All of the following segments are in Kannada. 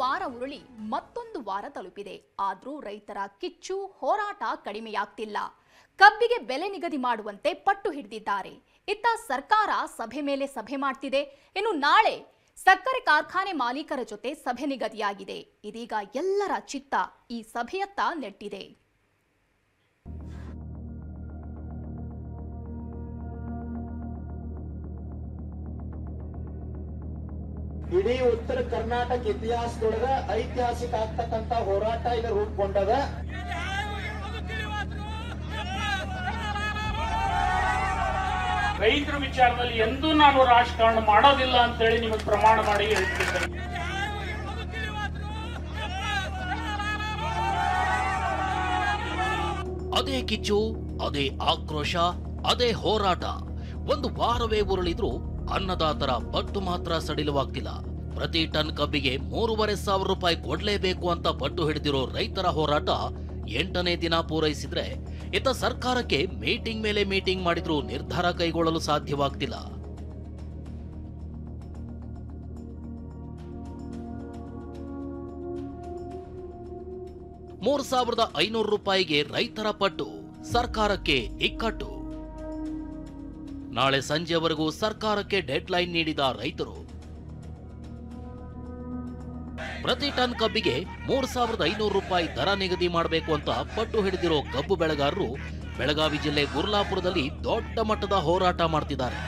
ವಾರ ಉರುಳಿ ಮತ್ತೊಂದು ವಾರ ತಲುಪಿದೆ. ಆದರೂ ರೈತರ ಕಿಚ್ಚು ಹೋರಾಟ ಕಡಿಮೆಯಾಗ್ತಿಲ್ಲ. ಕಬ್ಬಿಗೆ ಬೆಲೆ ನಿಗದಿ ಮಾಡುವಂತೆ ಪಟ್ಟು ಹಿಡಿದಿದ್ದಾರೆ. ಇತ್ತ ಸರ್ಕಾರ ಸಭೆ ಮೇಲೆ ಸಭೆ ಮಾಡ್ತಿದೆ. ಇನ್ನು ನಾಳೆ ಸಕ್ಕರೆ ಕಾರ್ಖಾನೆ ಮಾಲೀಕರ ಜೊತೆ ಸಭೆ ನಿಗದಿಯಾಗಿದೆ. ಇದೀಗ ಎಲ್ಲರ ಚಿತ್ತ ಈ ಸಭೆಯತ್ತ ನೆಟ್ಟಿದೆ. ಇಡೀ ಉತ್ತರ ಕರ್ನಾಟಕ ಇತಿಹಾಸದೊಳಗ ಐತಿಹಾಸಿಕ ಆಗ್ತಕ್ಕಂತ ಹೋರಾಟ ಇಲ್ಲಿ ರೂಪುಗೊಂಡದ. ರೈತರ ವಿಚಾರದಲ್ಲಿ ಎಂದೂ ನಾನು ರಾಜಕಾರಣ ಮಾಡೋದಿಲ್ಲ ಅಂತ ಹೇಳಿ ನಿಮಗೆ ಪ್ರಮಾಣ ಮಾಡಿ ಹೇಳ್ತಿದ್ದೇನೆ. ಅದೇ ಕಿಚ್ಚು, ಅದೇ ಆಕ್ರೋಶ, ಅದೇ ಹೋರಾಟ. ಒಂದು ವಾರವೇ ಉರುಳಿದ್ರು ಅನ್ನದಾತರ ಪಟ್ಟು ಮಾತ್ರ ಸಡಿಲವಾಗ್ತಿಲ್ಲ. ಪ್ರತಿ ಟನ್ ಕಬ್ಬಿಗೆ 3,500 ರೂಪಾಯಿ ಕೊಡ್ಲೇಬೇಕು ಅಂತ ಪಟ್ಟು ಹಿಡಿದಿರೋ ರೈತರ ಹೋರಾಟ 8ನೇ ದಿನ ಪೂರೈಸಿದ್ರೆ, ಇತ್ತ ಸರ್ಕಾರಕ್ಕೆ ಮೀಟಿಂಗ್ ಮೇಲೆ ಮೀಟಿಂಗ್ ಮಾಡಿದ್ರೂ ನಿರ್ಧಾರ ಕೈಗೊಳ್ಳಲು ಸಾಧ್ಯವಾಗ್ತಿಲ್ಲ. ₹3,500 ರೈತರ ಪಟ್ಟು, ಸರ್ಕಾರಕ್ಕೆ ಇಕ್ಕಟ್ಟು. ನಾಳೆ ಸಂಜೆವರೆಗೂ ಸರ್ಕಾರಕ್ಕೆ ಡೆಡ್ ಲೈನ್ ನೀಡಿದ ರೈತರು ಪ್ರತಿ ಟನ್ ಕಬ್ಬಿಗೆ ₹3,500 ದರ ನಿಗದಿ ಮಾಡಬೇಕು ಅಂತ ಪಟ್ಟು ಹಿಡಿದಿರೋ ಕಬ್ಬು ಬೆಳೆಗಾರರು ಬೆಳಗಾವಿ ಜಿಲ್ಲೆ ಗುರ್ಲಾಪುರದಲ್ಲಿ ದೊಡ್ಡ ಮಟ್ಟದ ಹೋರಾಟ ಮಾಡ್ತಿದ್ದಾರೆ.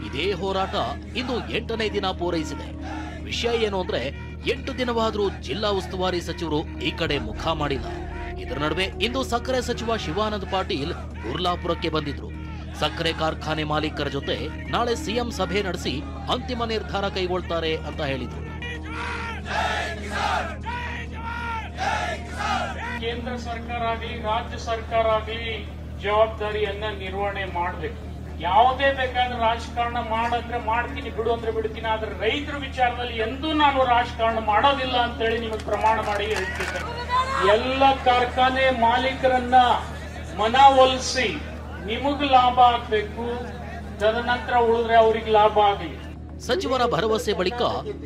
ಇದೇ ಹೋರಾಟ ಇಂದು 8ನೇ ದಿನ ಪೂರೈಸಿದೆ. ವಿಷಯ ಏನು ಅಂದ್ರೆ 8 ದಿನವಾದರೂ ಜಿಲ್ಲಾ ಉಸ್ತುವಾರಿ ಸಚಿವರು ಈ ಕಡೆ ಮುಖ ಮಾಡಿಲ್ಲ. ಇದರ ನಡುವೆ ಇಂದು ಸಕ್ಕರೆ ಸಚಿವ ಶಿವಾನಂದ ಪಾಟೀಲ್ ಗುರ್ಲಾಪುರಕ್ಕೆ ಬಂದಿದ್ರು. ಸಕ್ಕರೆ ಕಾರ್ಖಾನೆ ಮಾಲೀಕರ ಜೊತೆ ನಾಳೆ ಸಿಎಂ ಸಭೆ ನಡೆಸಿ ಅಂತಿಮ ನಿರ್ಧಾರ ಕೈಗೊಳ್ತಾರೆ ಅಂತ ಹೇಳಿದ್ರು. ಕೇಂದ್ರ ಸರ್ಕಾರ ಆಗಲಿ ರಾಜ್ಯ ಸರ್ಕಾರ ಆಗಲಿ ಜವಾಬ್ದಾರಿಯನ್ನ ನಿರ್ವಹಣೆ ಮಾಡಬೇಕು. ಯಾವುದೇ ಬೇಕಾದ್ರೆ ರಾಜಕಾರಣ ಮಾಡಂದ್ರೆ ಮಾಡ್ತೀನಿ, ಬಿಡು ಅಂದ್ರೆ ಬಿಡ್ತೀನಿ. ಆದ್ರೆ ರೈತರ ವಿಚಾರದಲ್ಲಿ ಎಂದೂ ನಾನು ರಾಜಕಾರಣ ಮಾಡೋದಿಲ್ಲ ಅಂತ ಹೇಳಿ ನಿಮಗೆ ಪ್ರಮಾಣ ಮಾಡಿ ಹೇಳ್ತಿದ್ದೇನೆ. ಎಲ್ಲ ಕಾರ್ಖಾನೆ ಮಾಲೀಕರನ್ನ ಮನವೊಲಿಸಿ ನಿಮಗ್ ಲಾಭ ಆಗ್ಬೇಕು, ತದನಂತರ ಉಳಿದ್ರೆ ಅವ್ರಿಗೆ ಲಾಭ ಆಗಲಿ. ಸಚಿವರ ಭರವಸೆ ಬಳಿಕ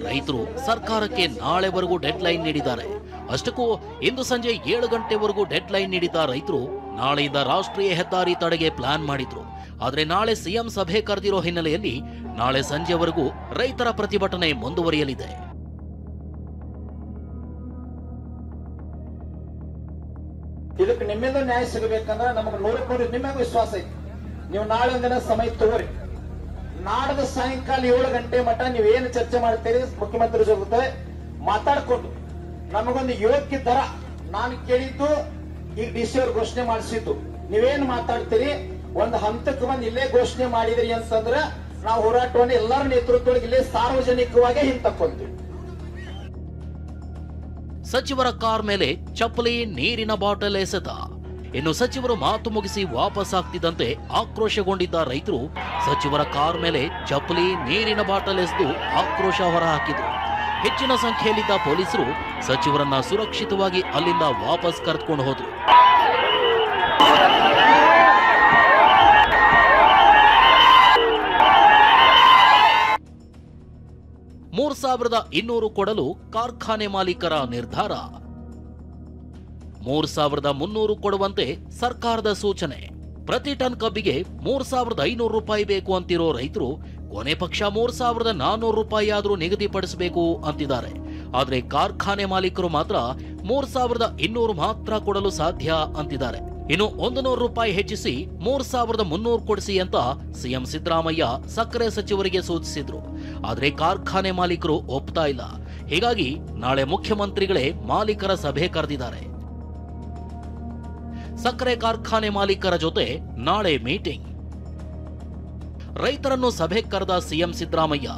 ರೈತರು ಸರ್ಕಾರಕ್ಕೆ ನಾಳೆವರೆಗೂ ಡೆಡ್ ಲೈನ್ ನೀಡಿದ್ದಾರೆ. ಅಷ್ಟಕ್ಕೂ ಇಂದು ಸಂಜೆ 7 ಗಂಟೆವರೆಗೂ ಡೆಡ್ ಲೈನ್ ನೀಡಿದ ರೈತರು ನಾಳೆಯಿಂದ ರಾಷ್ಟ್ರೀಯ ಹೆದ್ದಾರಿ ತಡೆಗೆ ಪ್ಲಾನ್ ಮಾಡಿದ್ರು. ಆದ್ರೆ ನಾಳೆ ಸಿಎಂ ಸಭೆ ಕರೆದಿರೋ ಹಿನ್ನೆಲೆಯಲ್ಲಿ ನಾಳೆ ಸಂಜೆವರೆಗೂ ರೈತರ ಪ್ರತಿಭಟನೆ ಮುಂದುವರಿಯಲಿದೆ. ಇದಕ್ಕೆ ನಿಮ್ಮಿಂದ ನ್ಯಾಯ ಸಿಗಬೇಕಂದ್ರೆ ನಮಗೆ 100% ನಿಮಗೆ ವಿಶ್ವಾಸ ಐತಿ. ನೀವು ನಾಳೆ ಒಂದಿನ ಸಮಯ ತಗೋರಿ. ನಾಡದ ಸಾಯಂಕಾಲ 7 ಗಂಟೆ ಮಟ್ಟ ನೀವೇನು ಚರ್ಚೆ ಮಾಡ್ತೀರಿ ಮುಖ್ಯಮಂತ್ರಿ ಜೊತೆ ಮಾತಾಡ್ಕೊಂಡು ನಮಗೊಂದು ಯೋಗ್ಯ ದರ, ನಾನು ಕೇಳಿದ್ದು ಈಗ DC ಅವ್ರು ಘೋಷಣೆ ಮಾಡಿಸಿದ್ದು, ನೀವೇನು ಮಾತಾಡ್ತೀರಿ ಒಂದು ಹಂತಕ್ಕೆ ಬಂದು ಇಲ್ಲೇ ಘೋಷಣೆ ಮಾಡಿದ್ರಿ ಅಂತಂದ್ರೆ ನಾವು ಹೋರಾಟವನ್ನು ಎಲ್ಲರ ನೇತೃತ್ವದೊಳಗೆ ಇಲ್ಲೇ ಸಾರ್ವಜನಿಕವಾಗಿ ಹಿಂತಕ್ಕೊಂತೀವಿ. ಸಚಿವರ ಕಾರ್ ಮೇಲೆ ಚಪ್ಪಲಿ, ನೀರಿನ ಬಾಟಲ್ ಎಸೆತ. ಇನ್ನು ಸಚಿವರು ಮಾತು ಮುಗಿಸಿ ವಾಪಸ್ ಆಗ್ತಿದ್ದಂತೆ ಆಕ್ರೋಶಗೊಂಡಿದ್ದ ರೈತರು ಸಚಿವರ ಕಾರ್ ಮೇಲೆ ಚಪ್ಪಲಿ, ನೀರಿನ ಬಾಟಲ್ ಎಸೆದು ಆಕ್ರೋಶ ಹೊರಹಾಕಿದ್ರು. ಹೆಚ್ಚಿನ ಸಂಖ್ಯೆಯಲ್ಲಿದ್ದ ಪೊಲೀಸರು ಸಚಿವರನ್ನ ಸುರಕ್ಷಿತವಾಗಿ ಅಲ್ಲಿಂದ ವಾಪಸ್ ಕರೆದುಕೊಂಡು ಹೋದ್ರು. $3,200 ಕೊಡಲು ಕಾರ್ಖಾನೆ ಮಾಲೀಕರ ನಿರ್ಧಾರ. $3,300 ಕೊಡುವಂತೆ ಸರ್ಕಾರದ ಸೂಚನೆ. ಪ್ರತಿ ಟನ್ ಕಬ್ಬಿಗೆ $3,500 ಬೇಕು ಅಂತಿರೋ ರೈತರು ಕೊನೆ ಪಕ್ಷ $3,400 ಆದರೂ ನಿಗದಿಪಡಿಸಬೇಕು ಅಂತಿದ್ದಾರೆ. ಆದ್ರೆ ಕಾರ್ಖಾನೆ ಮಾಲೀಕರು ಮಾತ್ರ $3,200 ಮಾತ್ರ ಕೊಡಲು ಸಾಧ್ಯ ಅಂತಿದ್ದಾರೆ. ಇನ್ನು $100 ಹೆಚ್ಚಿಸಿ $3,300 ಕೊಡಿಸಿ ಅಂತ ಸಿಎಂ ಸಿದ್ದರಾಮಯ್ಯ ಸಕ್ಕರೆ ಸಚಿವರಿಗೆ ಸೂಚಿಸಿದ್ರು. ಆದ್ರೆ ಕಾರ್ಖಾನೆ ಮಾಲೀಕರು ಒಪ್ತಾ ಇಲ್ಲ. ಹೀಗಾಗಿ ನಾಳೆ ಮುಖ್ಯಮಂತ್ರಿಗಳೇ ಮಾಲೀಕರ ಸಭೆ ಕರೆದಿದ್ದಾರೆ. ಸಕ್ಕರೆ ಕಾರ್ಖಾನೆ ಮಾಲೀಕರ ಜೊತೆ ನಾಳೆ ಮೀಟಿಂಗ್. ರೈತರನ್ನು ಸಭೆ ಕರೆದ ಸಿಎಂ ಸಿದ್ದರಾಮಯ್ಯ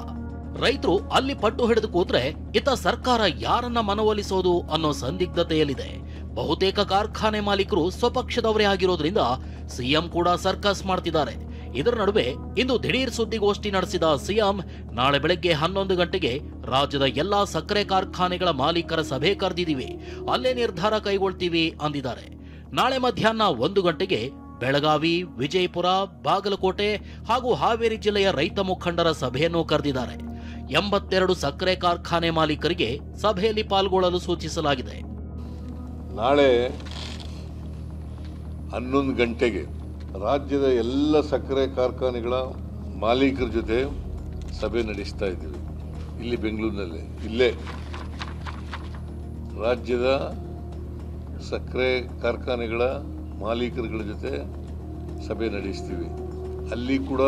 ರೈತರು ಅಲ್ಲಿ ಪಟ್ಟು ಹಿಡಿದು ಕೂತ್ರೆ ಇತ್ತ ಸರ್ಕಾರ ಯಾರನ್ನ ಮನವೊಲಿಸೋದು ಅನ್ನೋ ಸಂದಿಗ್ಧತೆಯಲ್ಲಿದೆ. ಬಹುತೇಕ ಕಾರ್ಖಾನೆ ಮಾಲೀಕರು ಸ್ವಪಕ್ಷದವರೇ ಆಗಿರೋದ್ರಿಂದ ಸಿಎಂ ಕೂಡ ಸರ್ಕಸ್ ಮಾಡ್ತಿದ್ದಾರೆ. ಇದರ ನಡುವೆ ಇಂದು ದಿಢೀರ್ ಸುದ್ದಿಗೋಷ್ಠಿ ನಡೆಸಿದ ಸಿಎಂ ನಾಳೆ ಬೆಳಗ್ಗೆ 11 ಗಂಟೆಗೆ ರಾಜ್ಯದ ಎಲ್ಲಾ ಸಕ್ಕರೆ ಕಾರ್ಖಾನೆಗಳ ಮಾಲೀಕರ ಸಭೆ ಕರೆದಿದ್ದೀವಿ, ಅಲ್ಲೇ ನಿರ್ಧಾರ ಕೈಗೊಳ್ತೀವಿ ಅಂದಿದ್ದಾರೆ. ನಾಳೆ ಮಧ್ಯಾಹ್ನ 1 ಗಂಟೆಗೆ ಬೆಳಗಾವಿ, ವಿಜಯಪುರ, ಬಾಗಲಕೋಟೆ ಹಾಗೂ ಹಾವೇರಿ ಜಿಲ್ಲೆಯ ರೈತ ಮುಖಂಡರ ಸಭೆಯನ್ನು ಕರೆದಿದ್ದಾರೆ. 82 ಸಕ್ಕರೆ ಕಾರ್ಖಾನೆ ಮಾಲೀಕರಿಗೆ ಸಭೆಯಲ್ಲಿ ಪಾಲ್ಗೊಳ್ಳಲು ಸೂಚಿಸಲಾಗಿದೆ. ನಾಳೆ 11 ಗಂಟೆಗೆ ರಾಜ್ಯದ ಎಲ್ಲ ಸಕ್ಕರೆ ಕಾರ್ಖಾನೆಗಳ ಮಾಲೀಕರ ಜೊತೆ ಸಭೆ ನಡೆಸ್ತಾ ಇದ್ದೀವಿ. ಇಲ್ಲಿ ಬೆಂಗಳೂರಿನಲ್ಲೇ ಇಲ್ಲೇ ರಾಜ್ಯದ ಸಕ್ಕರೆ ಕಾರ್ಖಾನೆಗಳ ಮಾಲೀಕರುಗಳ ಜೊತೆ ಸಭೆ ನಡೆಸ್ತೀವಿ. ಅಲ್ಲಿ ಕೂಡ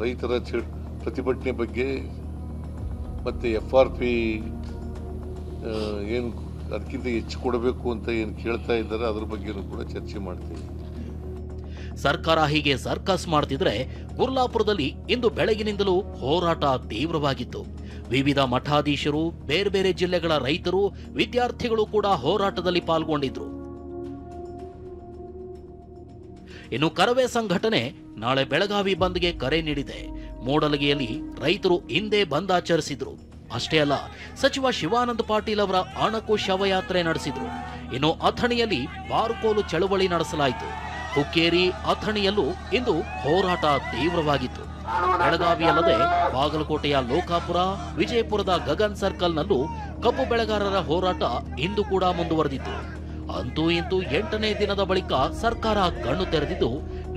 ರೈತರ ಪ್ರತಿಭಟನೆ ಬಗ್ಗೆ ಮತ್ತು FRP ಏನು ಅದಕ್ಕಿಂತ ಹೆಚ್ಚು ಕೊಡಬೇಕು ಅಂತ ಏನು ಕೇಳ್ತಾ ಇದ್ದಾರೆ ಅದರ ಬಗ್ಗೆನೂ ಕೂಡ ಚರ್ಚೆ ಮಾಡ್ತೀವಿ. ಸರ್ಕಾರ ಹೀಗೆ ಸರ್ಕಸ್ ಮಾಡ್ತಿದ್ರೆ ಗುರ್ಲಾಪುರದಲ್ಲಿ ಇಂದು ಬೆಳಗಿನಿಂದಲೂ ಹೋರಾಟ ತೀವ್ರವಾಗಿತ್ತು. ವಿವಿಧ ಮಠಾಧೀಶರು, ಬೇರೆ ಬೇರೆ ಜಿಲ್ಲೆಗಳ ರೈತರು, ವಿದ್ಯಾರ್ಥಿಗಳು ಕೂಡ ಹೋರಾಟದಲ್ಲಿ ಪಾಲ್ಗೊಂಡಿದ್ರು. ಇನ್ನು ಕರವೇ ಸಂಘಟನೆ ನಾಳೆ ಬೆಳಗಾವಿ ಬಂದ್ಗೆ ಕರೆ ನೀಡಿದೆ. ಮೂಡಲಗಿಯಲ್ಲಿ ರೈತರು ಹಿಂದೆ ಬಂದ್ ಆಚರಿಸಿದ್ರು. ಅಷ್ಟೇ ಅಲ್ಲ, ಸಚಿವ ಶಿವಾನಂದ ಪಾಟೀಲ್ ಅವರ ಅಣಕು ಶವಯಾತ್ರೆ ನಡೆಸಿದ್ರು. ಇನ್ನು ಅಥಣಿಯಲ್ಲಿ ಬಾರುಕೋಲು ಚಳವಳಿ ನಡೆಸಲಾಯಿತು. ಹುಕ್ಕೇರಿ, ಅಥಣಿಯಲ್ಲೂ ಇಂದು ಹೋರಾಟ ತೀವ್ರವಾಗಿತ್ತು. ಬೆಳಗಾವಿಯಲ್ಲದೆ ಬಾಗಲಕೋಟೆಯ ಲೋಕಾಪುರ, ವಿಜಯಪುರದ ಗಗನ್ ಸರ್ಕಲ್ನಲ್ಲೂ ಕಬ್ಬು ಬೆಳೆಗಾರರ ಹೋರಾಟ ಇಂದು ಕೂಡ ಮುಂದುವರೆದಿತ್ತು. ಅಂತೂ ಇಂತೂ 8ನೇ ದಿನದ ಬಳಿಕ ಸರ್ಕಾರ ಕಣ್ಣು ತೆರೆದಿದ್ದು,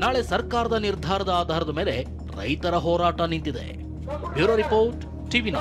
ನಾಳೆ ಸರ್ಕಾರದ ನಿರ್ಧಾರದ ಆಧಾರದ ಮೇಲೆ ರೈತರ ಹೋರಾಟ ನಿಂತಿದೆ. Bureau report, TV9.